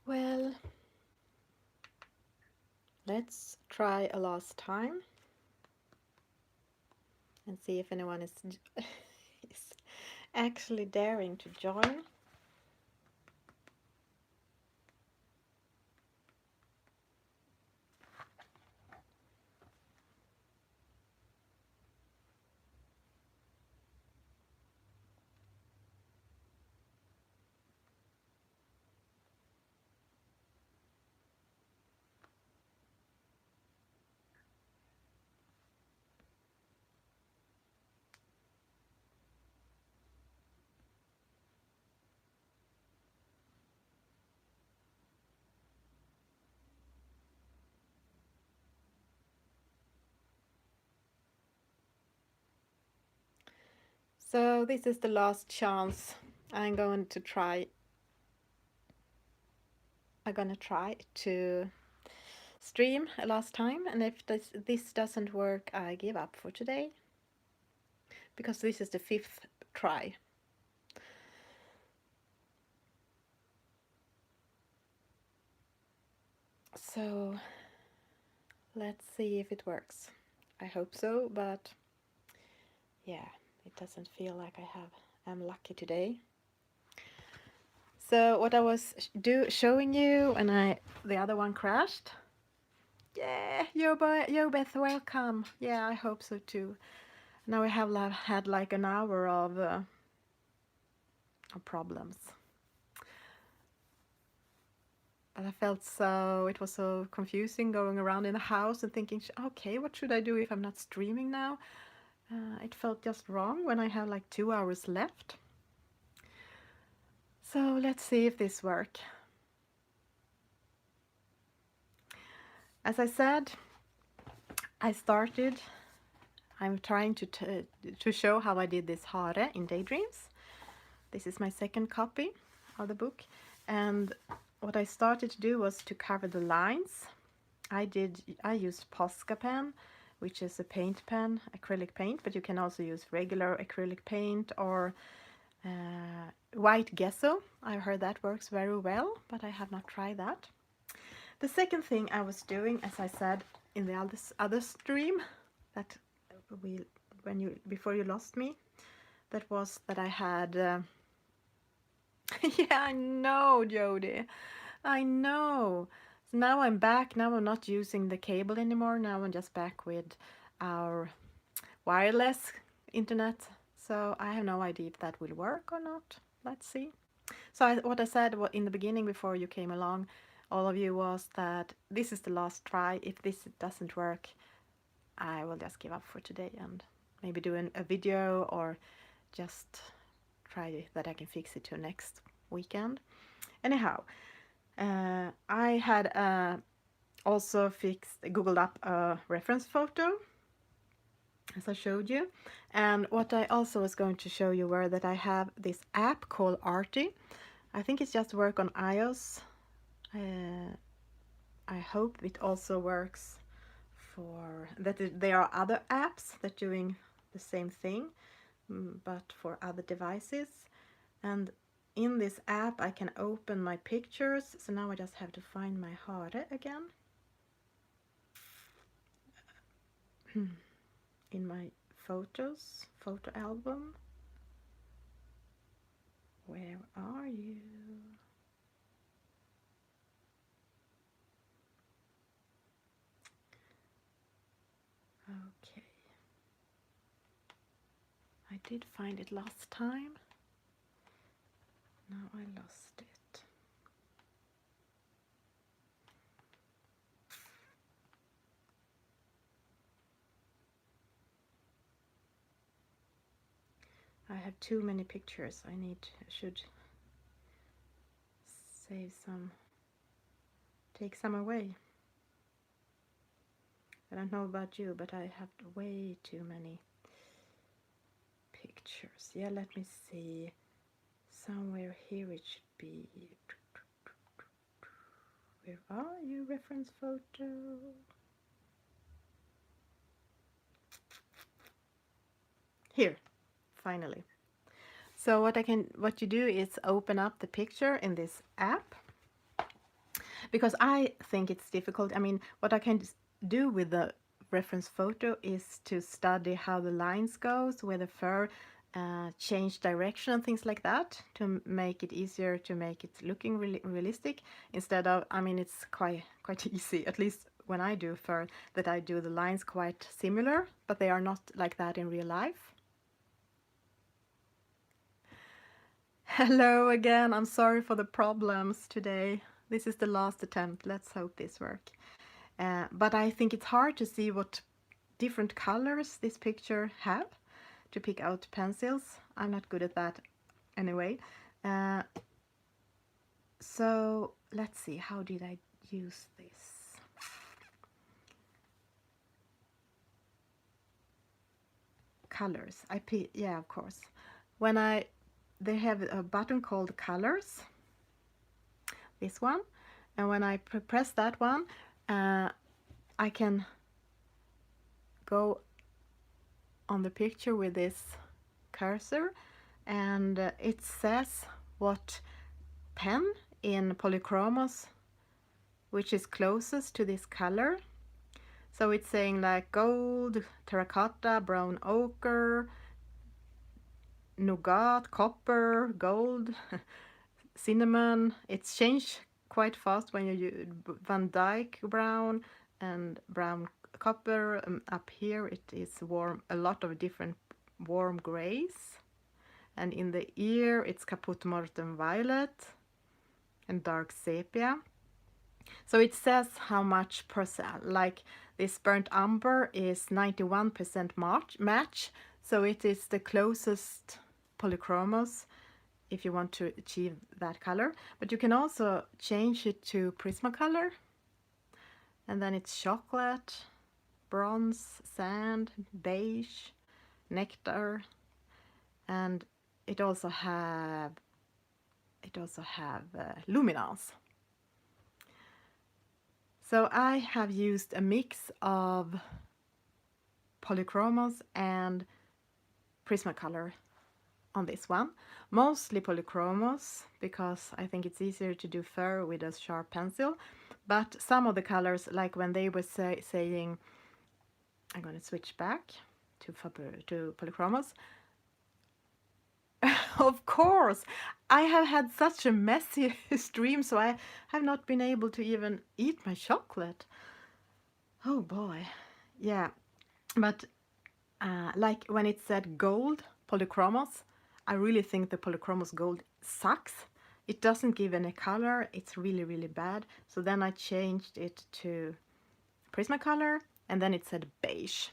Well, let's try a last time and see if anyone is, is actually daring to join. So this is the last chance. I'm going to try. I'm gonna try to stream a last time, and if this doesn't work, I give up for today because this is the 5th try. So let's see if it works. I hope so, but yeah, it doesn't feel like I'm lucky today. So what I was showing you, and the other one crashed. Yeah, yo Beth, welcome. Yeah, I hope so too. Now we have had like an hour of problems. But I felt it was so confusing going around in the house and thinking, okay, what should I do if I'm not streaming now? It felt just wrong when I have like 2 hours left. So let's see if this works. As I said, I'm trying to show how I did this hare in Daydreams. This is my second copy of the book, and what I started to do was to cover the lines. I used Posca pen, which is a paint pen, acrylic paint, but you can also use regular acrylic paint or white gesso. I've heard that works very well, but I have not tried that. The second thing I was doing, as I said in the other stream, that before you lost me, that was that I had. Yeah, I know, Jody. I know. So now I'm back. Now I'm not using the cable anymore. Now I'm just back with our wireless internet. So I have no idea if that will work or not. Let's see. So what I said in the beginning before you came along, all of you, was that this is the last try. If this doesn't work, I will just give up for today and maybe do a video or just try that I can fix it to next weekend. Anyhow, I had also googled up a reference photo, as I showed you. And what I also was going to show you were that I have this app called Arty. I think it's just work on iOS. I hope it also works for that. There are other apps that doing the same thing, but for other devices. And in this app I can open my pictures. So now I just have to find my hare again. In my photo album. Where are you? Okay. I did find it last time. Now I lost it. I have too many pictures. Should save some, take some away. I don't know about you, but I have way too many pictures. Yeah, let me see. Somewhere here it should be. Where are you, reference photo? Here, finally. So what you do is open up the picture in this app. because I think it's difficult. I mean, what I can do with the reference photo is to study how the lines goes, where the fur change direction and things like that, to make it easier to make it looking really realistic. Instead of, I mean, it's quite easy, at least when I do fur, that I do the lines quite similar, but they are not like that in real life. Hello again, I'm sorry for the problems today. This is the last attempt, let's hope this works. But I think it's hard to see what different colors this picture have to pick out pencils. I'm not good at that anyway. So let's see, how did I use this? Colors, yeah, of course. When they have a button called colors, this one, and when I press that one, I can go on the picture with this cursor, and it says what pen in Polychromos which is closest to this color. So it's saying like gold, terracotta, brown ochre, nougat, copper, gold, cinnamon. It's changed quite fast when you use Van Dyke brown and brown copper. Up here it is warm, a lot of different warm grays. And in the ear it's Caput Mortem violet and dark sepia. So it says how much percent, like this burnt umber is 91% match, so it is the closest Polychromos if you want to achieve that color. But you can also change it to Prismacolor, and then it's chocolate, bronze, sand, beige, nectar, and it also have luminance. So I have used a mix of Polychromos and Prismacolor on this one. Mostly Polychromos, because I think it's easier to do fur with a sharp pencil. But some of the colors, like when they were saying, I'm going to switch back to Polychromos. Of course, I have had such a messy stream, so I have not been able to even eat my chocolate. Oh boy, yeah. But like when it said gold Polychromos, I really think the Polychromos gold sucks. It doesn't give any color. It's really, really bad. So then I changed it to Prismacolor, and then it said beige.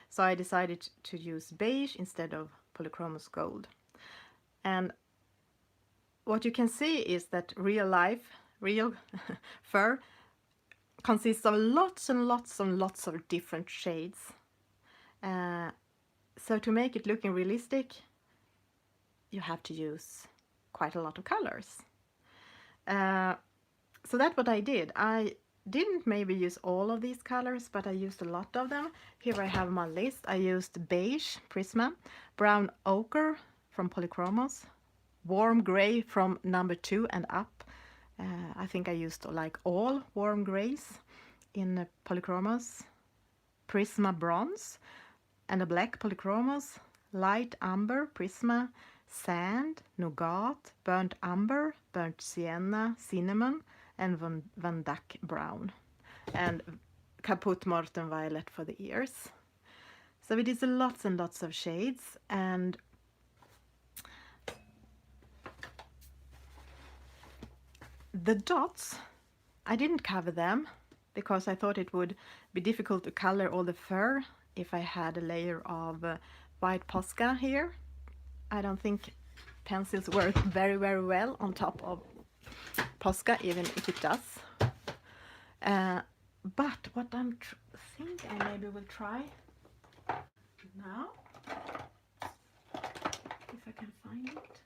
So I decided to use beige instead of Polychromos gold. And what you can see is that real fur consists of lots and lots and lots of different shades. So to make it looking realistic, you have to use quite a lot of colors. So that's what I did. I didn't maybe use all of these colors, but I used a lot of them. Here I have my list. I used beige, Prisma, brown ochre from Polychromos, warm gray from number 2 and up. I think I used like all warm grays in Polychromos, Prisma bronze, and a black Polychromos, light umber, Prisma, sand, nougat, burnt umber, burnt sienna, cinnamon, and Van Dyke brown, and Caput Mortem violet for the ears. So it is lots and lots of shades, and the dots, I didn't cover them because I thought it would be difficult to color all the fur if I had a layer of white Posca here. I don't think pencils work very, very well on top of Posca, even if it does. But what I think I maybe will try now, if I can find it.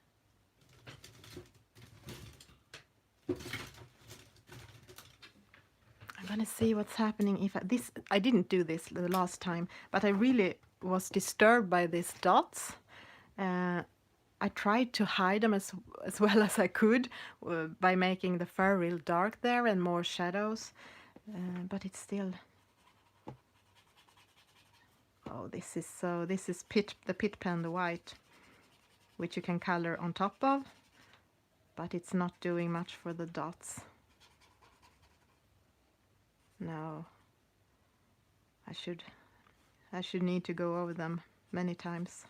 I'm gonna see what's happening if I didn't do this the last time, but I really was disturbed by these dots. I tried to hide them as well as I could by making the fur real dark there and more shadows, but it's still. Oh, this is the pit pen, the white, which you can color on top of, but it's not doing much for the dots. No, I should need to go over them many times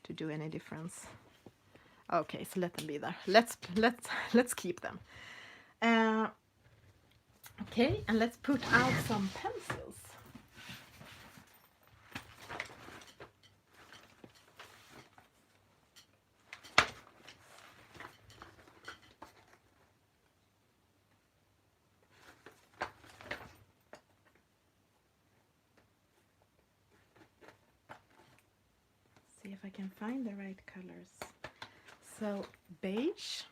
to do any difference. Okay, so let them be there. Let's keep them. Okay, and let's put out some pencils. See if I can find the right colors. So beige.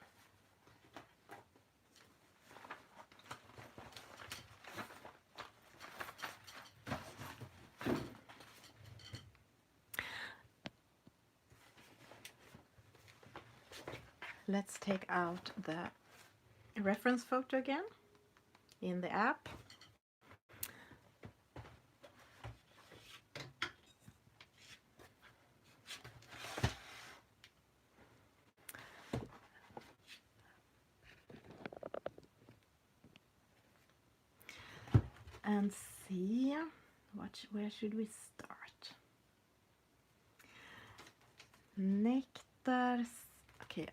Let's take out the reference photo again in the app. And see where should we start? Nectars. Okay,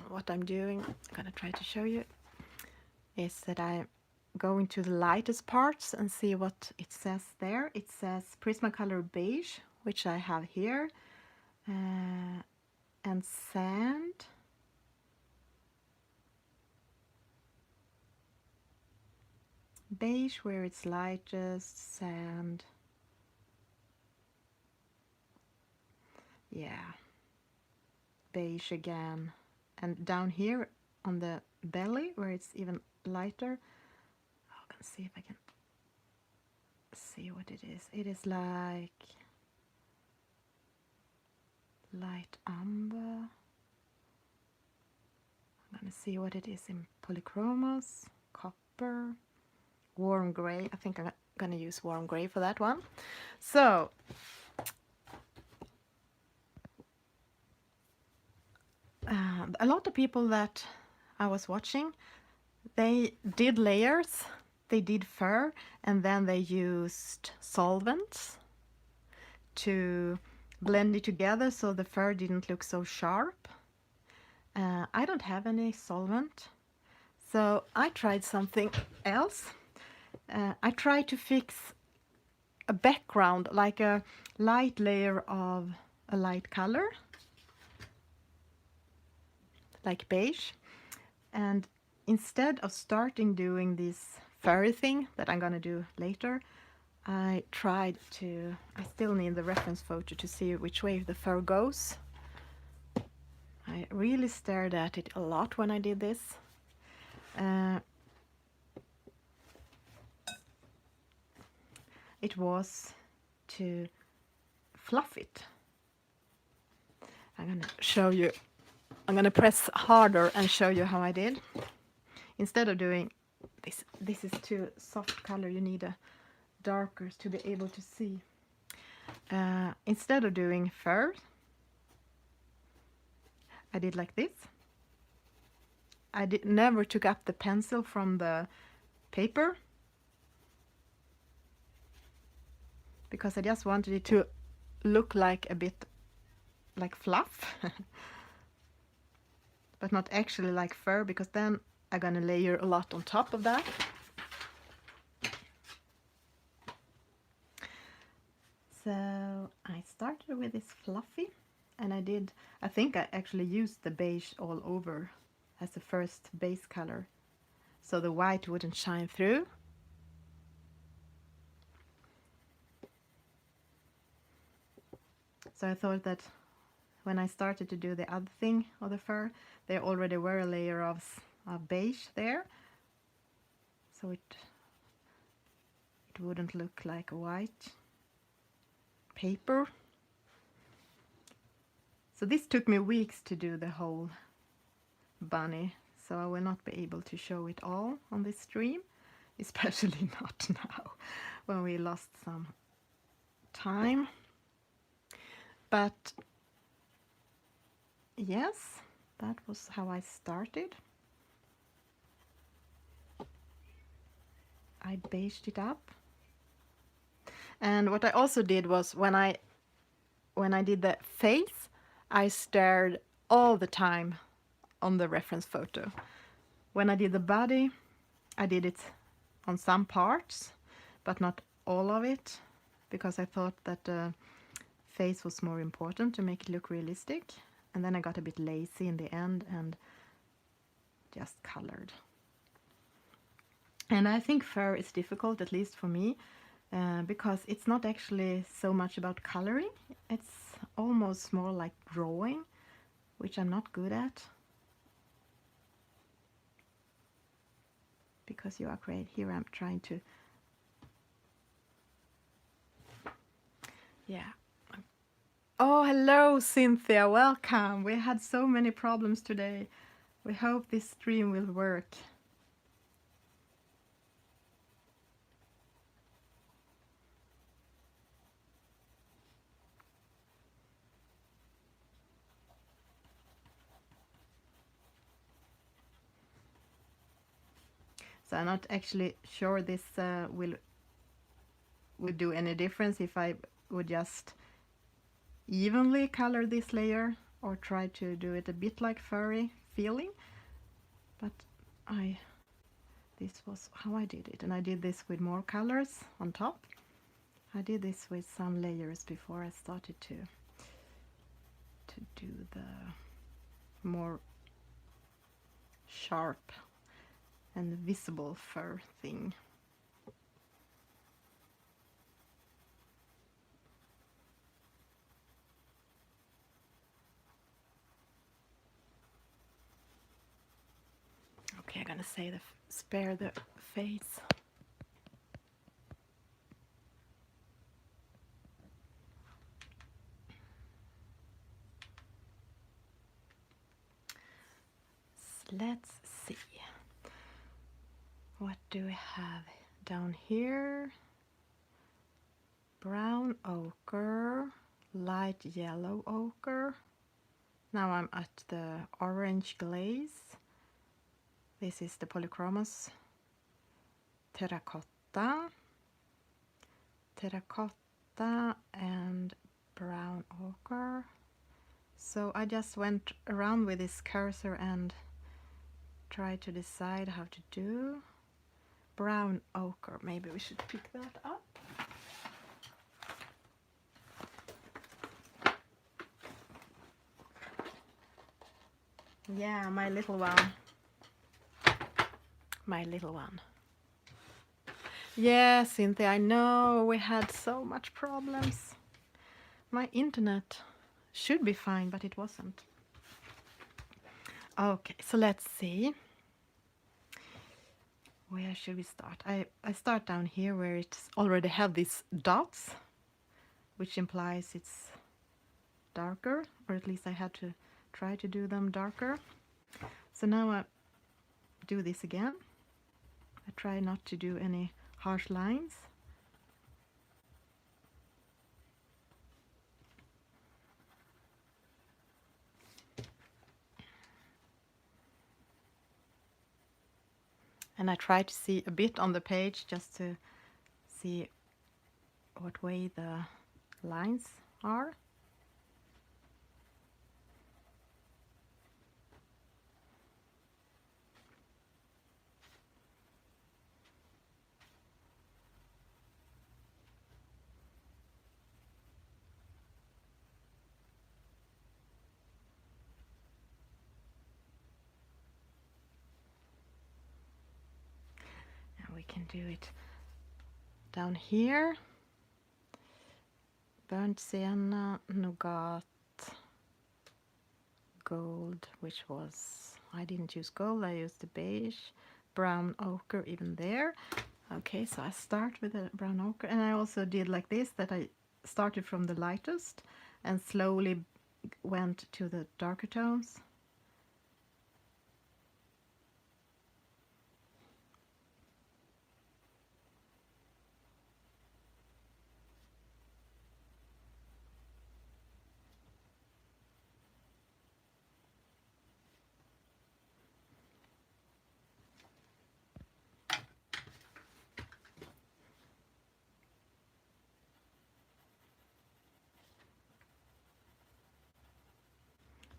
what I'm doing, I'm gonna try to show you, is that I'm going to the lightest parts and see what it says there. It says Prismacolor beige, which I have here, and sand. Beige where it's lightest, sand. Yeah, beige again. And down here on the belly where it's even lighter, I can see if I can see what it is. It is like light umber. I'm gonna see what it is in polychromos, copper, warm gray. I think I'm gonna use warm gray for that one. So a lot of people that I was watching, they did layers, they did fur, and then they used solvents to blend it together so the fur didn't look so sharp. I don't have any solvent, so I tried something else. I tried to fix a background, like a light layer of a light color, like beige, and instead of starting doing this furry thing that I'm gonna do later, I still need the reference photo to see which way the fur goes. I really stared at it a lot when I did this. It was to fluff it. I'm gonna show you. I'm gonna press harder and show you how I did. Instead of doing this is too soft color, you need a darker to be able to see. Instead of doing fur, I did like this. I never took up the pencil from the paper because I just wanted it to look like a bit like fluff but not actually like fur, because then I'm gonna layer a lot on top of that. So I started with this fluffy, and I think I actually used the beige all over as the first base color so the white wouldn't shine through. So I thought that when I started to do the other thing of the fur, there already were a layer of beige there, so it wouldn't look like a white paper. So this took me weeks to do the whole bunny, so I will not be able to show it all on this stream, especially not now when we lost some time. But yes, that was how I started. I beiged it up. And what I also did was when I did the face, I stared all the time on the reference photo. When I did the body, I did it on some parts, but not all of it, because I thought that the face was more important to make it look realistic. And then I got a bit lazy in the end and just colored. And I think fur is difficult, at least for me, because it's not actually so much about coloring. It's almost more like drawing, which I'm not good at. Because you are great. Here I'm trying to... Yeah. Oh, hello, Cynthia. Welcome. We had so many problems today. We hope this stream will work. So I'm not actually sure this will do any difference if I would just evenly color this layer or try to do it a bit like furry feeling. But this was how I did it, and I did this with more colors on top. I did this with some layers before I started to do the more sharp and visible fur thing. Okay, I'm gonna say spare the face. Let's see. What do we have down here? Brown ochre, light yellow ochre. Now I'm at the orange glaze. This is the polychromos terracotta, and brown ochre. So I just went around with this cursor and tried to decide how to do. Brown ochre, maybe we should pick that up. Yeah, my little one. My little one. Yeah, Cynthia, I know we had so much problems. My internet should be fine, but it wasn't. Okay, so let's see. Where should we start? I start down here where it's already have these dots, which implies it's darker, or at least I had to try to do them darker. So now I do this again. I try not to do any harsh lines. And I try to see a bit on the page just to see what way the lines are. We can do it down here. Burnt sienna, nougat, gold, which was, I didn't use gold, I used the beige, brown ochre even there. Okay, so I start with the brown ochre, and I also did like this, that I started from the lightest and slowly went to the darker tones.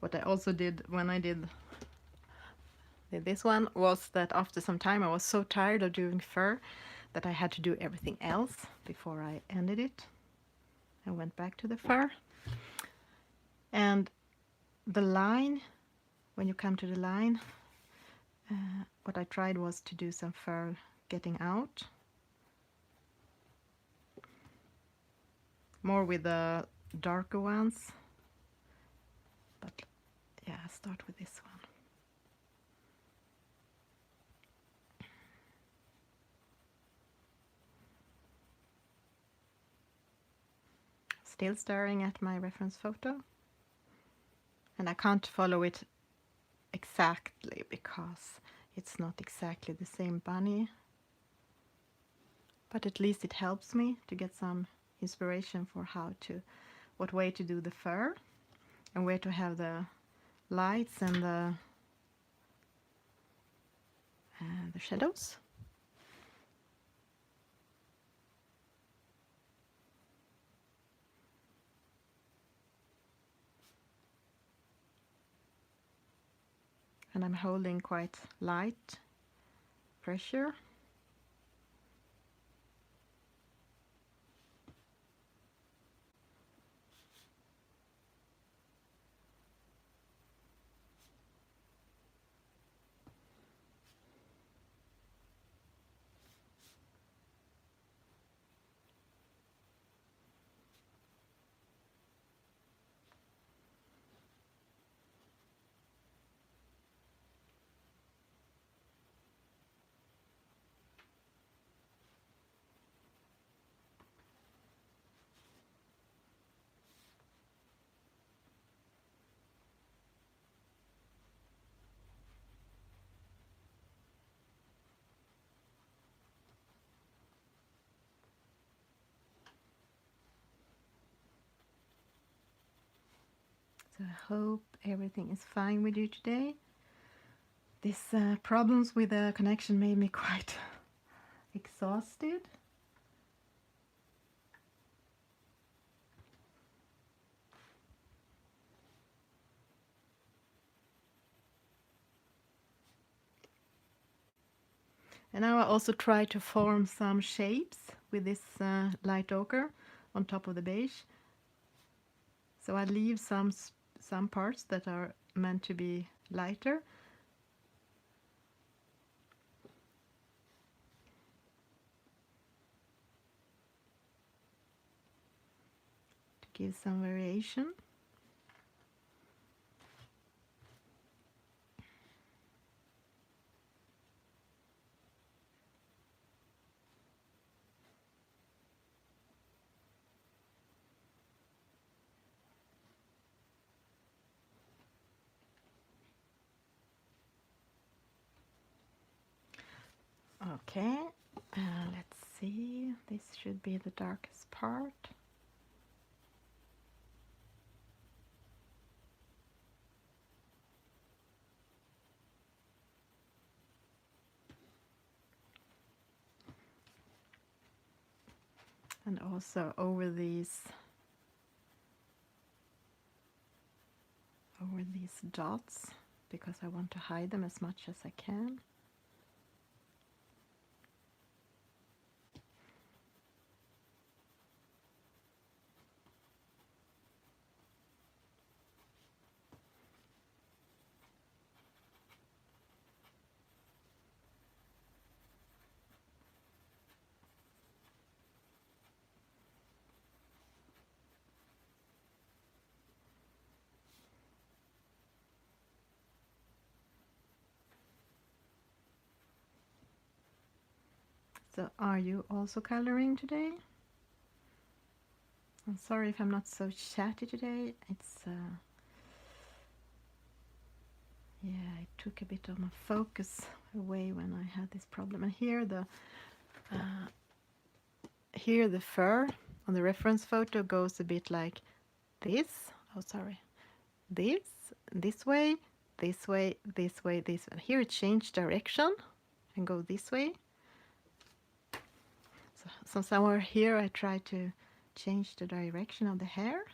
What I also did when I did this one was that after some time I was so tired of doing fur that I had to do everything else before I ended it. I went back to the fur. And the line, when you come to the line, what I tried was to do some fur getting out. More with the darker ones. But yeah, I'll start with this one. Still staring at my reference photo. And I can't follow it exactly because it's not exactly the same bunny. But at least it helps me to get some inspiration for what way to do the fur and where to have the lights and the shadows. And I'm holding quite light pressure. So I hope everything is fine with you today. These problems with the connection made me quite exhausted. And now I also try to form some shapes with this light ochre on top of the beige. So I leave some parts that are meant to be lighter. To give some variation. Okay, let's see, this should be the darkest part. And also over these dots, because I want to hide them as much as I can. So are you also coloring today? I'm sorry if I'm not so chatty today. It's Yeah, it took a bit of my focus away when I had this problem. And here the fur on the reference photo goes a bit like this. Oh, sorry. This way, this way, this way, this way. Here it changed direction and go this way. So somewhere here I try to change the direction of the hair.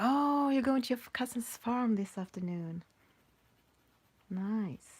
Oh, you're going to your cousin's farm this afternoon. Nice.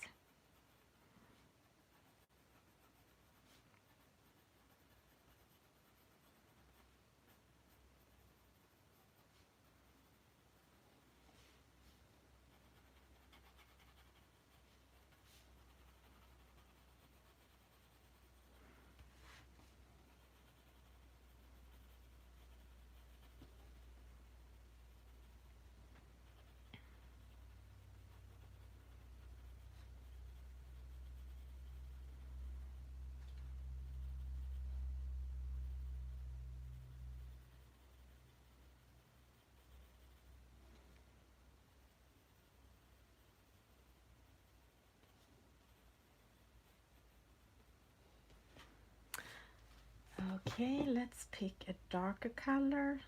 Okay, let's pick a darker color.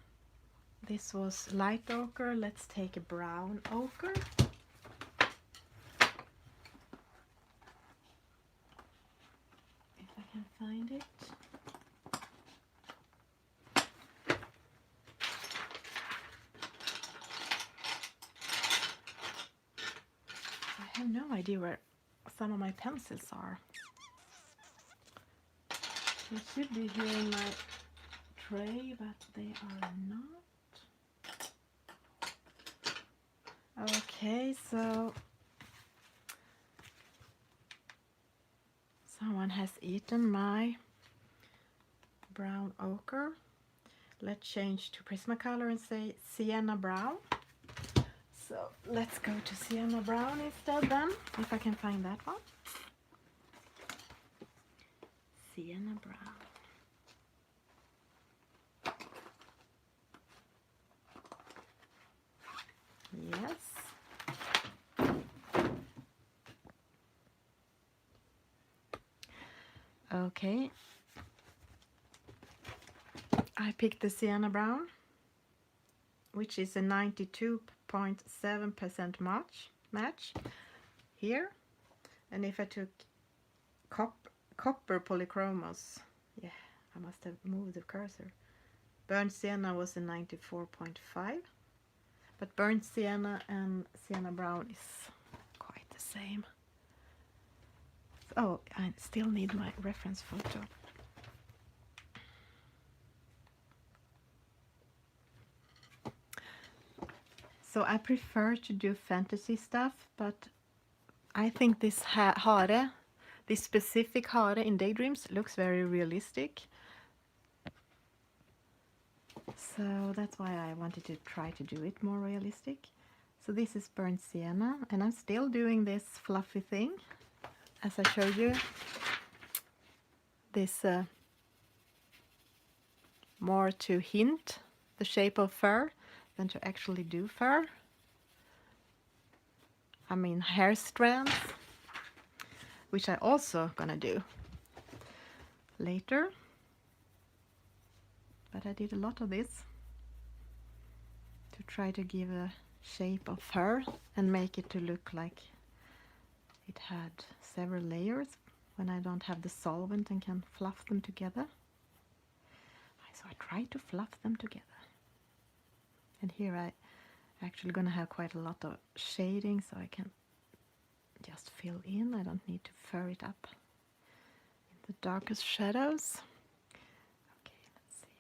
This was light ochre. Let's take a brown ochre. If I can find it. I have no idea where some of my pencils are. They should be here in my tray, but they are not. Okay, so someone has eaten my brown ochre. Let's change to Prismacolor and say sienna brown. So let's go to sienna brown instead then, if I can find that one. Sienna brown. Yes. Okay. I picked the sienna brown, which is a 92.7% match here. And if I took copper polychromos, yeah, I must have moved the cursor. Burnt sienna was a 94.5, but burnt sienna and sienna brown is quite the same. Oh, I still need my reference photo. So I prefer to do fantasy stuff, but I think this hare, this specific hare in Daydreams looks very realistic. So that's why I wanted to try to do it more realistic. So this is burnt sienna, and I'm still doing this fluffy thing, as I showed you. This more to hint the shape of fur than to actually do fur. I mean hair strands, which I also gonna do later. But I did a lot of this to try to give a shape of fur and make it to look like it had several layers when I don't have the solvent and can fluff them together. So I try to fluff them together. And here I actually gonna have quite a lot of shading, so I can just fill in. I don't need to fur it up in the darkest shadows. Okay, let's see.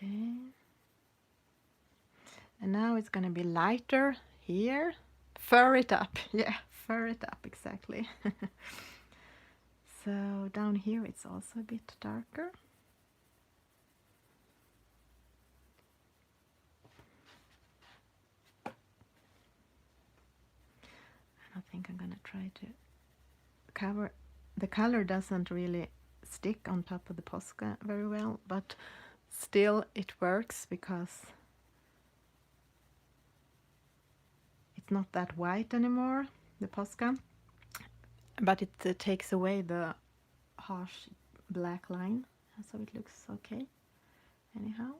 Okay. And now it's gonna be lighter here. Fur it up. Yeah, fur it up, exactly. So down here it's also a bit darker. I think I'm gonna try to cover the color doesn't really stick on top of the Posca very well, but still it works because it's not that white anymore, the Posca, but it takes away the harsh black line, so it looks okay anyhow.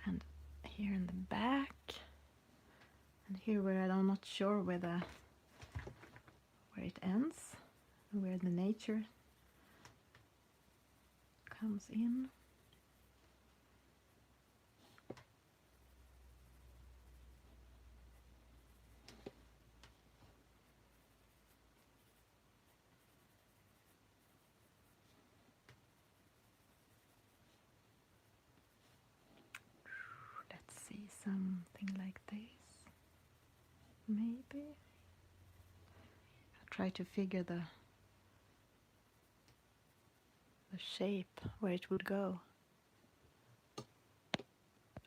And here in the back, and here where I'm not sure where it ends, where the nature comes in. Let's see, something like this. Maybe. I'll try to figure the shape where it would go.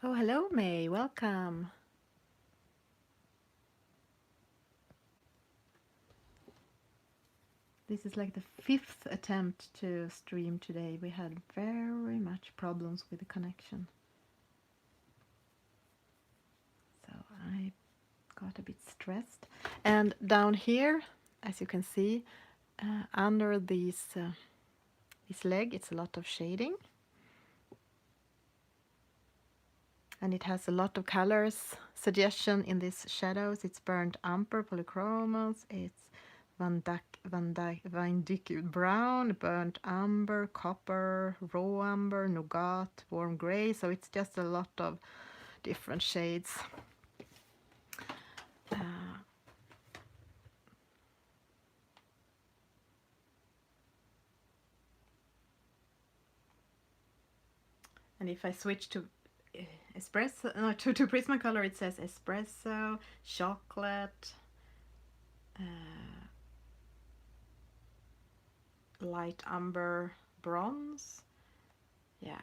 Oh, hello May, welcome. This is like the 5th attempt to stream today. We had very much problems with the connection. So I got a bit stressed. And down here, as you can see, under this leg, it's a lot of shading. And it has a lot of colors. Suggestion in these shadows, it's burnt umber, polychromos, it's Van Dyke brown, burnt umber, copper, raw umber, nougat, warm gray. So it's just a lot of different shades. And if I switch to espresso, no, to Prismacolor, it says espresso, chocolate, light umber, bronze. Yeah,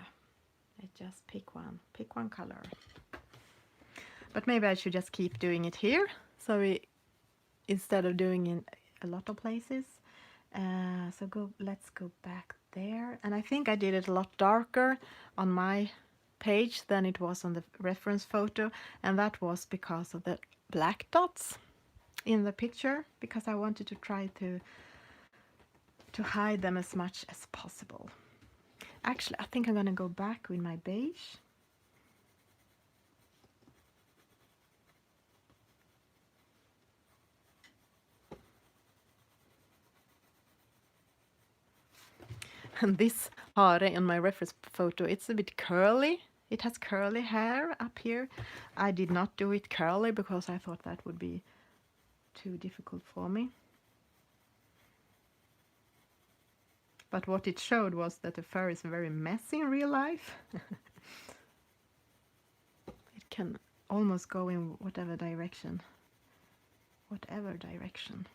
I just pick one color. But maybe I should just keep doing it here, so instead of doing it in a lot of places. Let's go back there. And I think I did it a lot darker on my page than it was on the reference photo, and that was because of the black dots in the picture, because I wanted to try to hide them as much as possible. Actually, I think I'm gonna go back with my beige. And this hare in my reference photo, it's a bit curly. It has curly hair up here. I did not do it curly because I thought that would be too difficult for me. But what it showed was that the fur is very messy in real life. It can almost go in whatever direction. Whatever direction.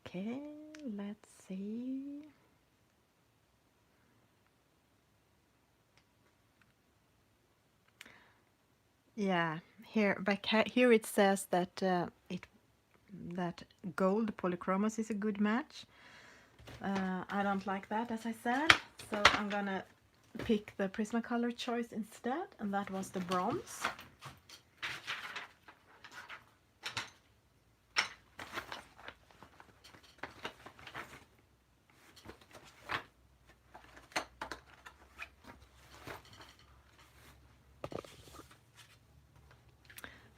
Okay, let's see. Yeah, here it says that that gold polychromos is a good match. I don't like that, as I said, so I'm gonna pick the Prismacolor choice instead, and that was the bronze.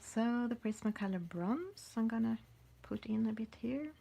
So the Prismacolor bronze, I'm gonna put in a bit here.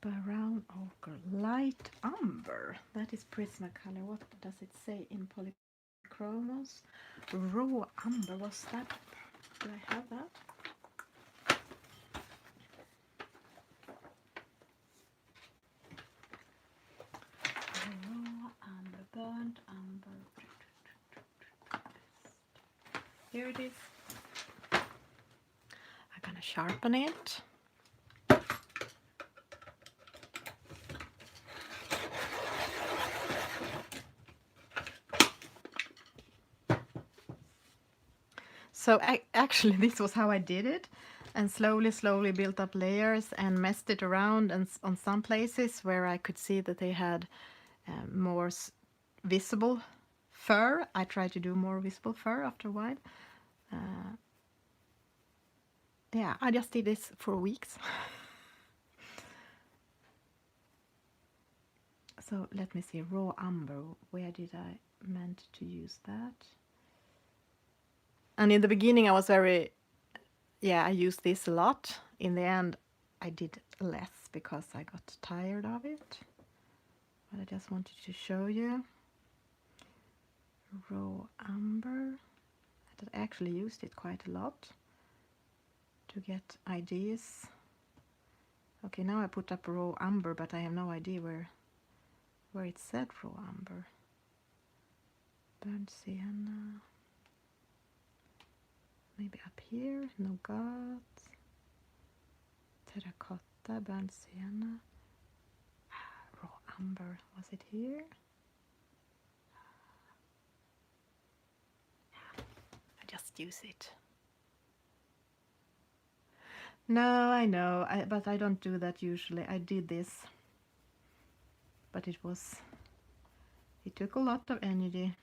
brown ochre, light umber. That is Prismacolor. What does it say in Polychromos? Raw umber. What's that? Do I have that? Raw umber, burnt umber. Here it is. I'm gonna sharpen it. So actually this was how I did it, and slowly built up layers and messed it around, and on some places where I could see that they had more visible fur, I tried to do more visible fur after a while. Yeah, I just did this for weeks. So let me see, raw umber, where did I meant to use that? And in the beginning I was very, yeah, I used this a lot. In the end I did less because I got tired of it. But I just wanted to show you. Raw umber. I actually used it quite a lot to get ideas. Okay, now I put up raw umber, but I have no idea where it said raw umber. Burnt sienna. Maybe up here. Nougat. Terracotta. Burnt sienna. Raw umber. Was it here? I just use it. No, I know, but I don't do that usually. I did this, but it took a lot of energy.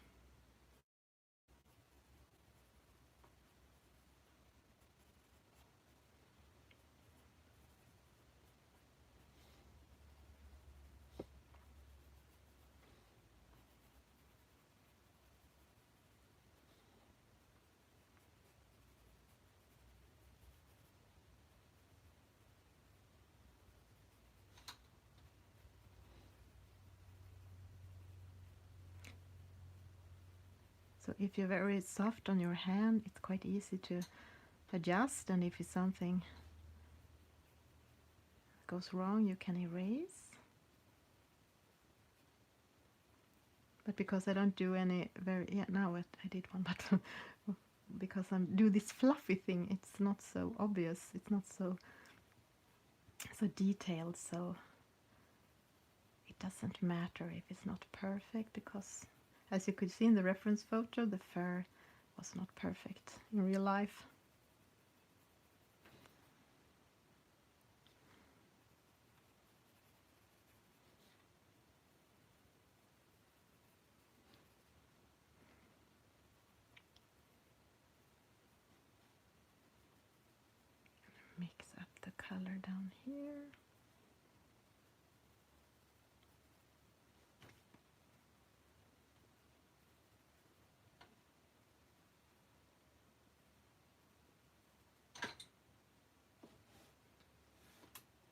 So if you're very soft on your hand, it's quite easy to adjust, and if it's something goes wrong, you can erase. But because I don't do any now I did one, but because I do this fluffy thing, it's not so obvious. It's not so detailed, so it doesn't matter if it's not perfect, because as you could see in the reference photo, the fur was not perfect in real life. Mix up the color down here.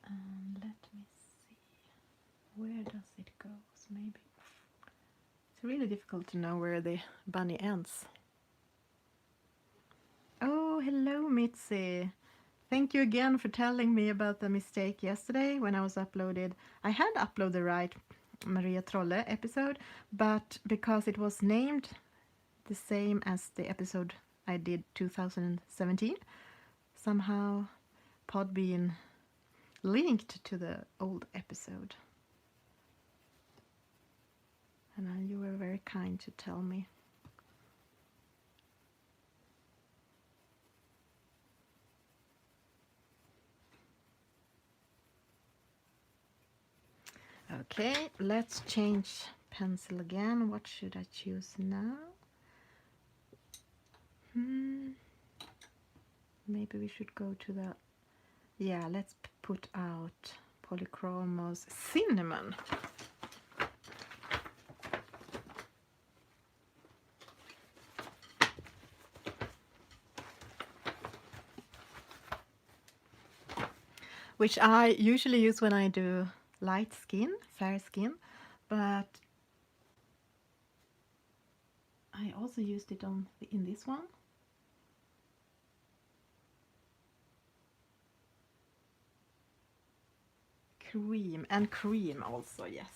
And let me see, where does it go? Maybe it's really difficult to know where the bunny ends. Oh, hello Mitzi. Thank you again for telling me about the mistake yesterday when I was uploaded. I had uploaded the right Maria Trolle episode, but because it was named the same as the episode I did 2017, somehow Podbean linked to the old episode. And you were very kind to tell me. Okay, let's change pencil again. What should I choose now? Maybe we should go to the... Yeah, let's put out Polychromos Cinnamon. which I usually use when I do light skin, fair skin, but I also used it on in this one. Cream and cream also, yes.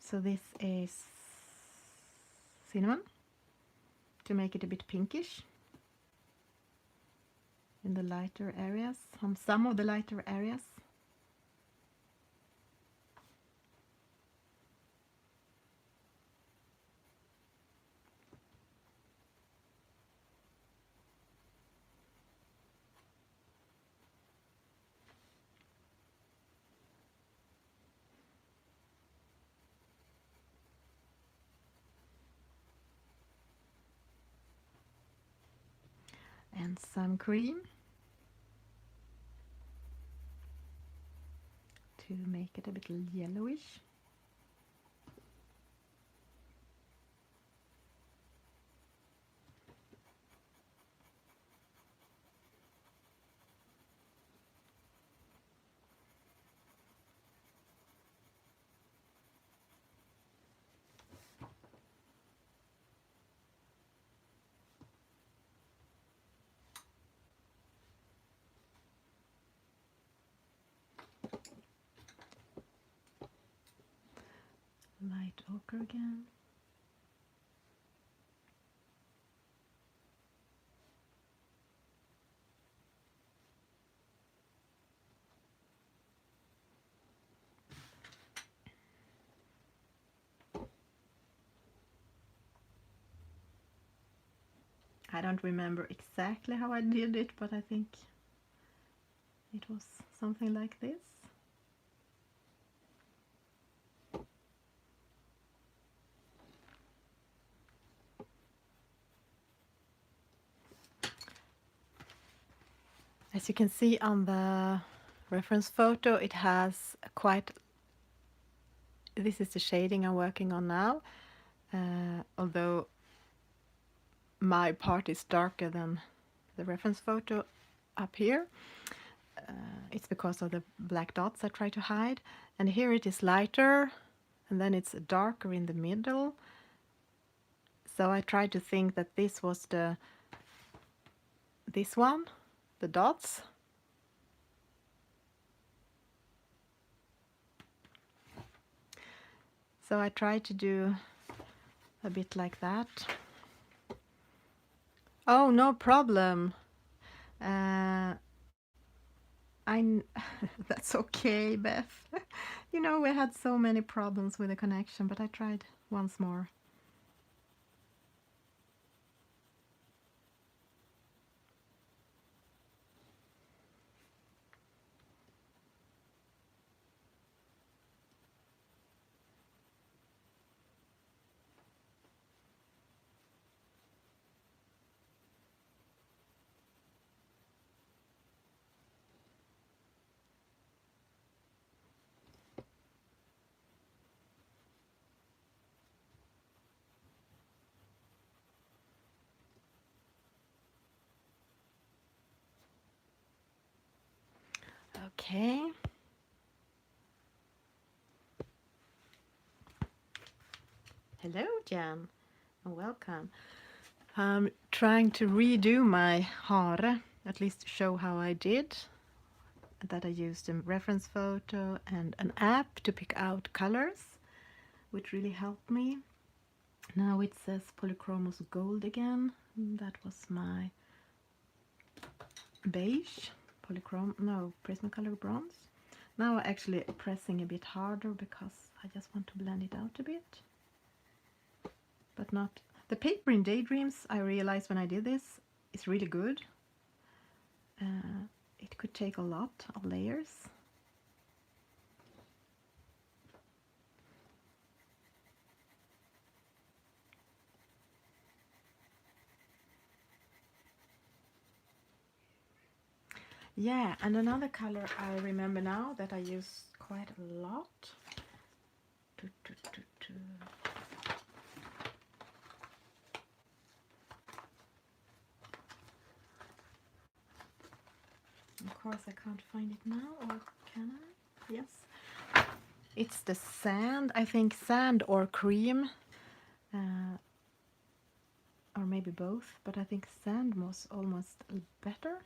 So this is cinnamon to make it a bit pinkish in the lighter areas, on some of the lighter areas. And some cream to make it a bit yellowish. Light ochre again. I don't remember exactly how I did it, but I think it was something like this. As you can see on the reference photo, it has quite, this is the shading I'm working on now, although my part is darker than the reference photo up here. It's because of the black dots I try to hide, and here it is lighter and then it's darker in the middle. So I tried to think that this was this one, the dots. So I tried to do a bit like that. Oh, no problem. That's okay, Beth. You know, we had so many problems with the connection, but I tried once more. Okay. Hello, Jan, and welcome. I'm trying to redo my hare, at least show how I did. That I used a reference photo and an app to pick out colors, which really helped me. Now it says polychromos gold again. That was my beige, Prismacolor bronze. Now I'm actually pressing a bit harder because I just want to blend it out a bit. But not... The paper in Daydreams, I realized when I did this, is really good. It could take a lot of layers. Yeah, and another color I remember now that I use quite a lot. course I can't find it now, or can I? Yes. It's the sand, I think sand or cream, or maybe both, but I think sand was almost better.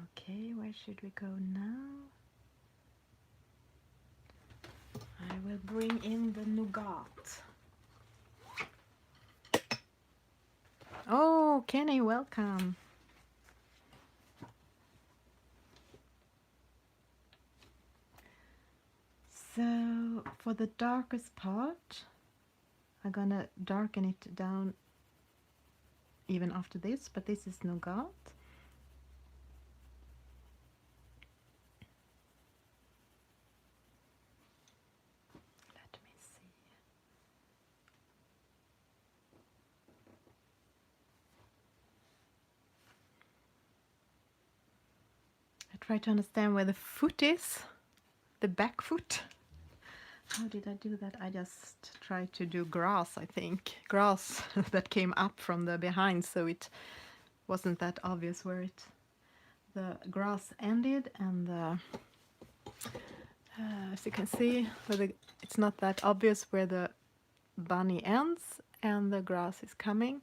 Okay, where should we go now? I will bring in the nougat. Oh, Kenny, welcome. So, for the darkest part, I'm gonna darken it down even after this, but this is nougat. Let me see. I try to understand where the foot is, the back foot. How did I do that? I just tried to do grass, I think. Grass that came up from the behind, so it wasn't that obvious where the grass ended, and as you can see, it's not that obvious where the bunny ends and the grass is coming.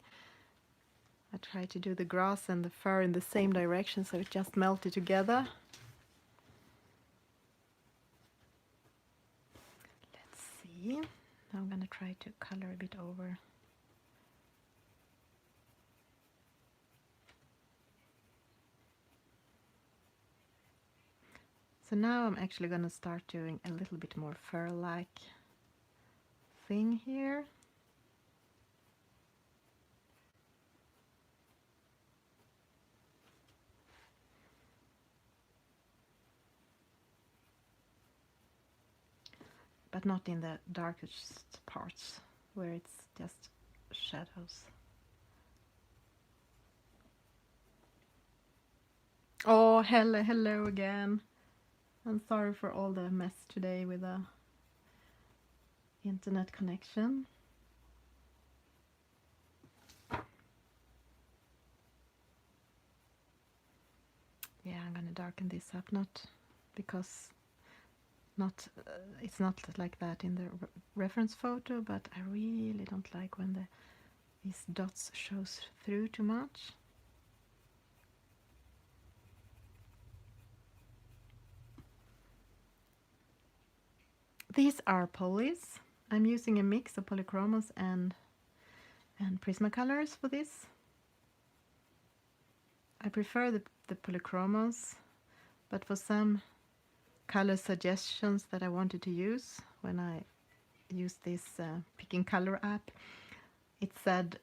I tried to do the grass and the fur in the same direction, so it just melted together. Let's see. Now I'm gonna try to color a bit over. So now I'm actually gonna start doing a little bit more fur-like thing here. But not in the darkest parts where it's just shadows. Oh, hello again. I'm sorry for all the mess today with the internet connection. Yeah, I'm gonna darken this up, not because it's not like that in the reference photo, but I really don't like when these dots shows through too much. These are polys. I'm using a mix of polychromos and Prismacolors for this. I prefer the polychromos, but for some color suggestions that I wanted to use when I used this picking color app, it said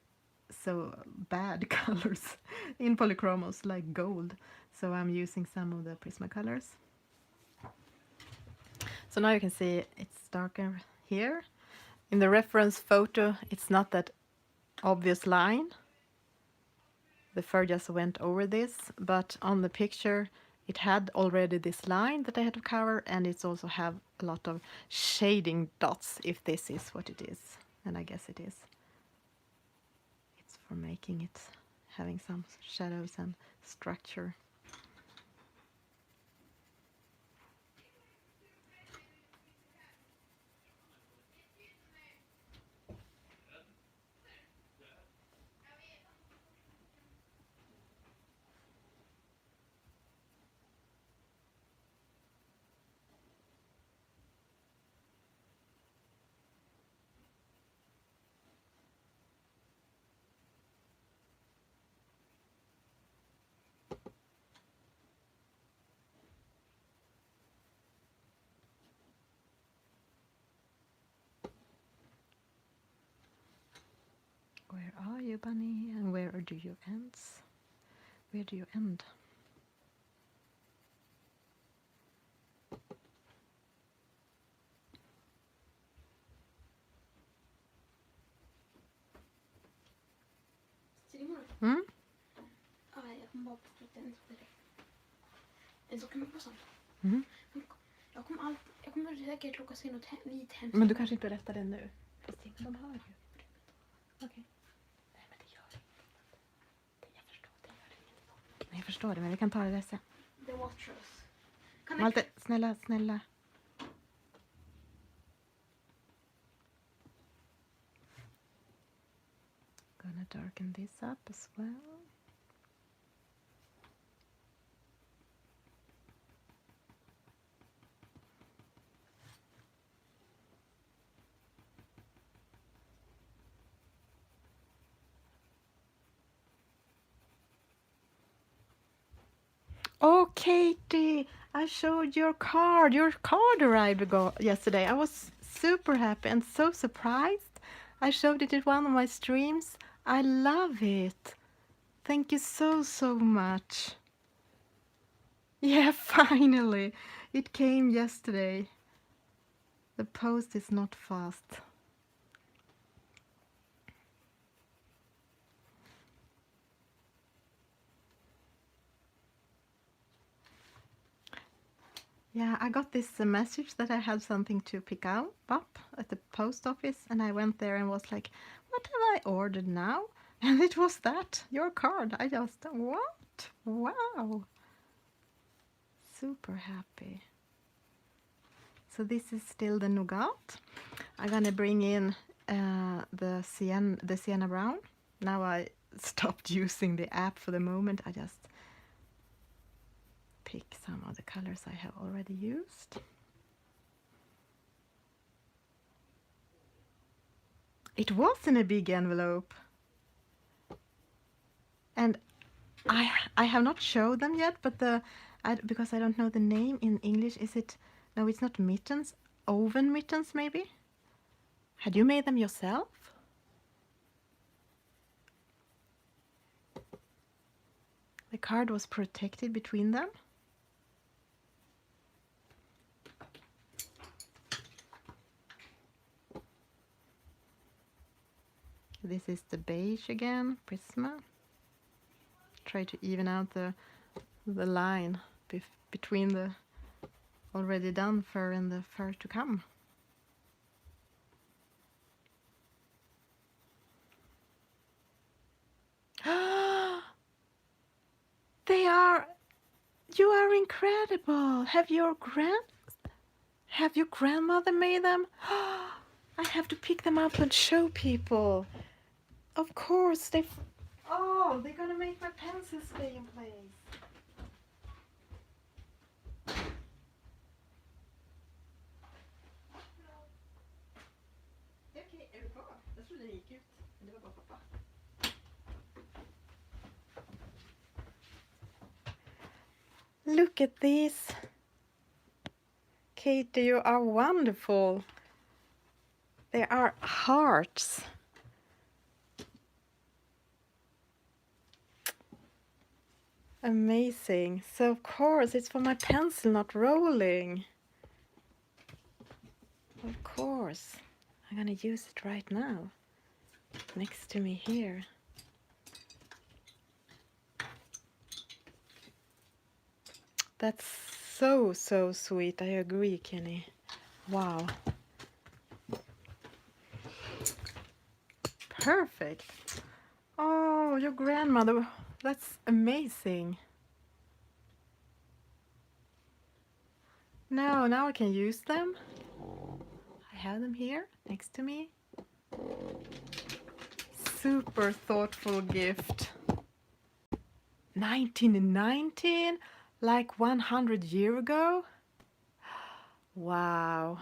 so bad colors in polychromos like gold, so I'm using some of the Prismacolors. So now you can see it's darker here. In the reference photo it's not that obvious line. The fur just went over this, but on the picture it had already this line that I had to cover, and it's also have a lot of shading dots, if this is what it is, and I guess it is. It's for making it having some shadows and structure. Where are you, bunny? And where do you end? Where do you end? Mm? Ja, jag kommer bara på den direkt. Så kan man på sånt. Mm. Jag Jag kommer säkert råka se något lite hemskt. Men du kanske inte berättar det nu? Precis, de hör ju. Okej. Nej, men det gör inget. Jag förstår, det gör inget. Nej, jag förstår det, men vi kan ta det där sen. The Watchers. Malte, snälla. Gonna darken this up as well. Oh, Katie, I showed your card. Your card arrived yesterday. I was super happy and so surprised. I showed it in one of my streams. I love it. Thank you so much. Yeah, finally. It came yesterday. The post is not fast. Yeah, I got this message that I had something to pick up at the post office, and I went there and was like, what have I ordered now? And it was that, your card. I just, what? Wow. Super happy. So this is still the nougat. I'm gonna bring in the sienna brown. Now I stopped using the app for the moment. I just pick some of the colors I have already used. It was in a big envelope. And I have not showed them yet, but because I don't know the name in English, is it, no, it's not mittens, oven mittens maybe? Had you made them yourself? The card was protected between them. This is the beige again, Prisma. Try to even out the line between the already done fur and the fur to come. You are incredible. Have your grandmother made them? I have to pick them up and show people. Of course, they're gonna make my pencils stay in place. Okej, är du kvar? Jag trodde det gick ut. Men det var bara pappa. Look at these. Katie, you are wonderful. They are hearts. Amazing. So of course it's for my pencil not rolling. Of course. I'm gonna use it right now. Next to me here. That's so sweet. I agree, Kenny. Wow. Perfect. Oh, your grandmother. That's amazing. Now I can use them. I have them here next to me. Super thoughtful gift. 1919? Like 100 years ago? Wow.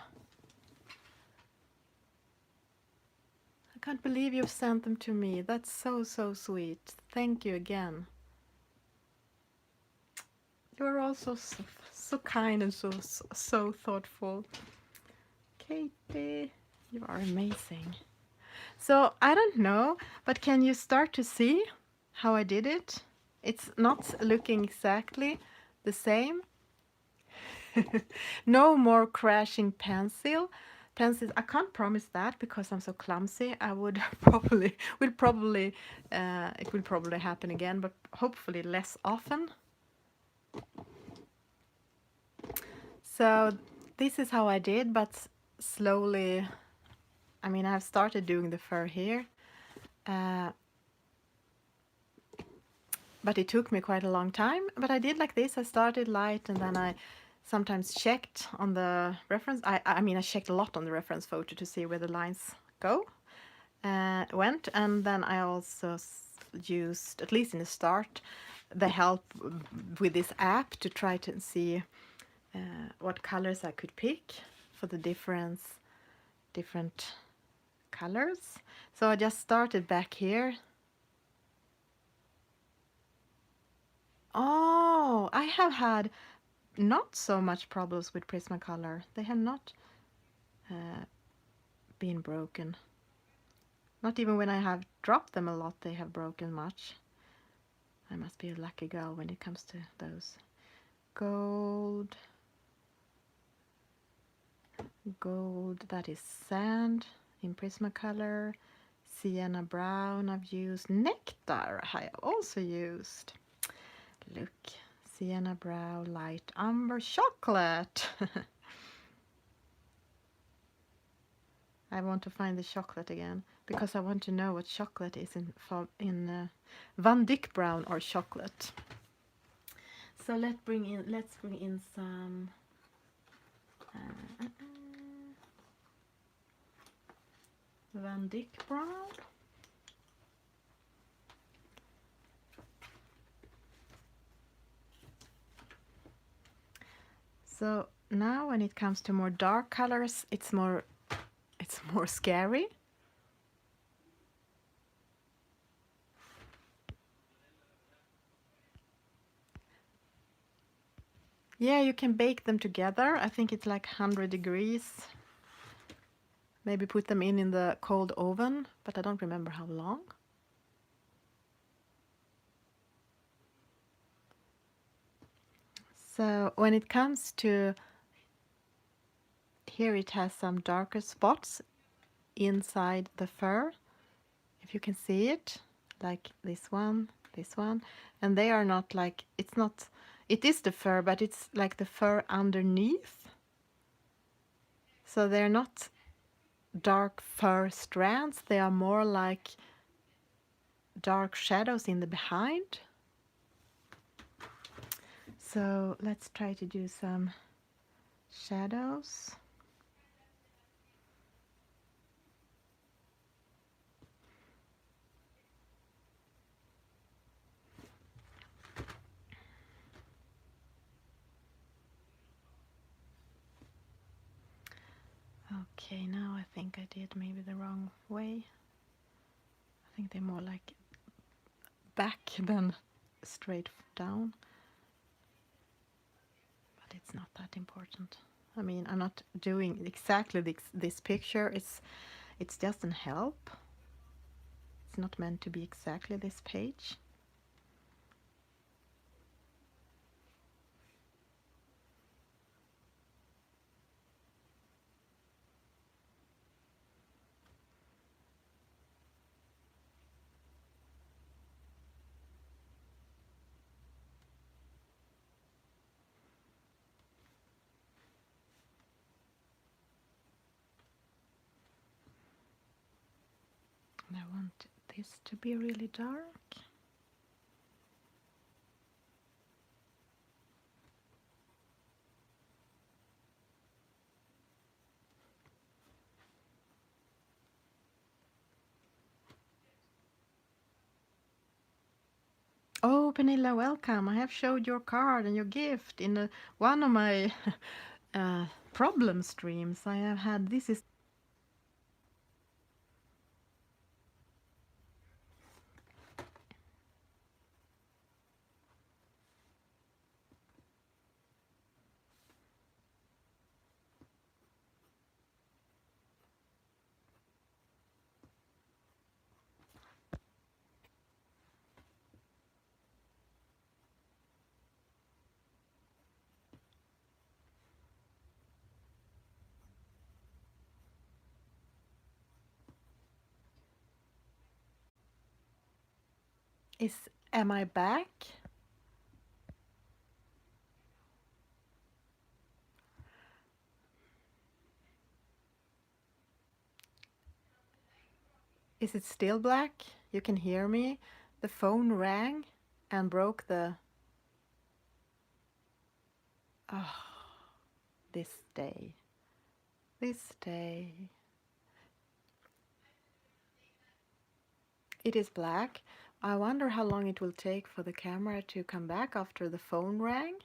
I can't believe you've sent them to me. That's so sweet. Thank you again. You are also so kind and so thoughtful. Katie, you are amazing. So I don't know, but can you start to see how I did it? It's not looking exactly the same. No more crashing pencils. I can't promise that because I'm so clumsy. I would it will probably happen again, but hopefully less often. So this is how I did, but slowly. I mean, I've started doing the fur here, but it took me quite a long time. But I did like this. I started light, and then I sometimes checked on the reference. I mean, I checked a lot on the reference photo to see where the lines went, and then I also used, at least in the start, the help with this app to try to see what colors I could pick for the different colors. So I just started back here. Oh, I have had not so much problems with Prismacolor. They have not been broken. Not even when I have dropped them a lot, they have broken much. I must be a lucky girl when it comes to those. Gold, that is sand in Prismacolor. Sienna brown I've used. Nectar I have also used. Look, sienna brown, light umber, chocolate. I want to find the chocolate again because I want to know what chocolate is in Van Dyck brown or chocolate. So let's bring in some Van Dyck brown. So now when it comes to more dark colors, it's more scary. Yeah, you can bake them together. I think it's like 100 degrees. Maybe put them in the cold oven, but I don't remember how long. So when it comes to here, it has some darker spots inside the fur, if you can see it, like this one, and they are not like, it's not, it is the fur, but it's like the fur underneath. So they're not dark fur strands, they are more like dark shadows in the behind. So let's try to do some shadows. Okay, now I think I did maybe the wrong way. I think they're more like back than straight down. But it's not that important. I mean, I'm not doing exactly this picture. It's just an help. It's not meant to be exactly this page. And I want this to be really dark. Oh, Pernilla, welcome. I have showed your card and your gift in one of my problem streams. I have had, this is, am I back? Is it still black? You can hear me. The phone rang and broke the... Oh, this day. This day. It is black. I wonder how long it will take for the camera to come back after the phone rang.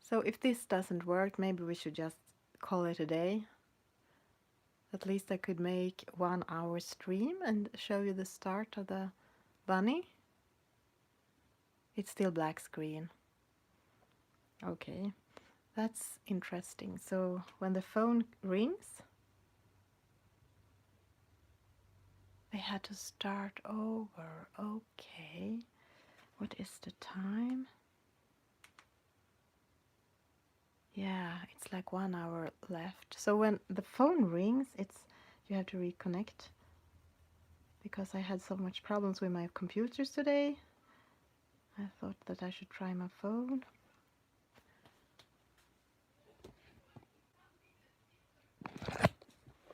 So if this doesn't work, maybe we should just call it a day. At least I could make 1 hour stream and show you the start of the bunny. It's still black screen. Okay, that's interesting. So when the phone rings, they had to start over. Okay, what is the time? Yeah, it's like 1 hour left. So when the phone rings, you have to reconnect, because I had so much problems with my computers today. I thought that I should try my phone.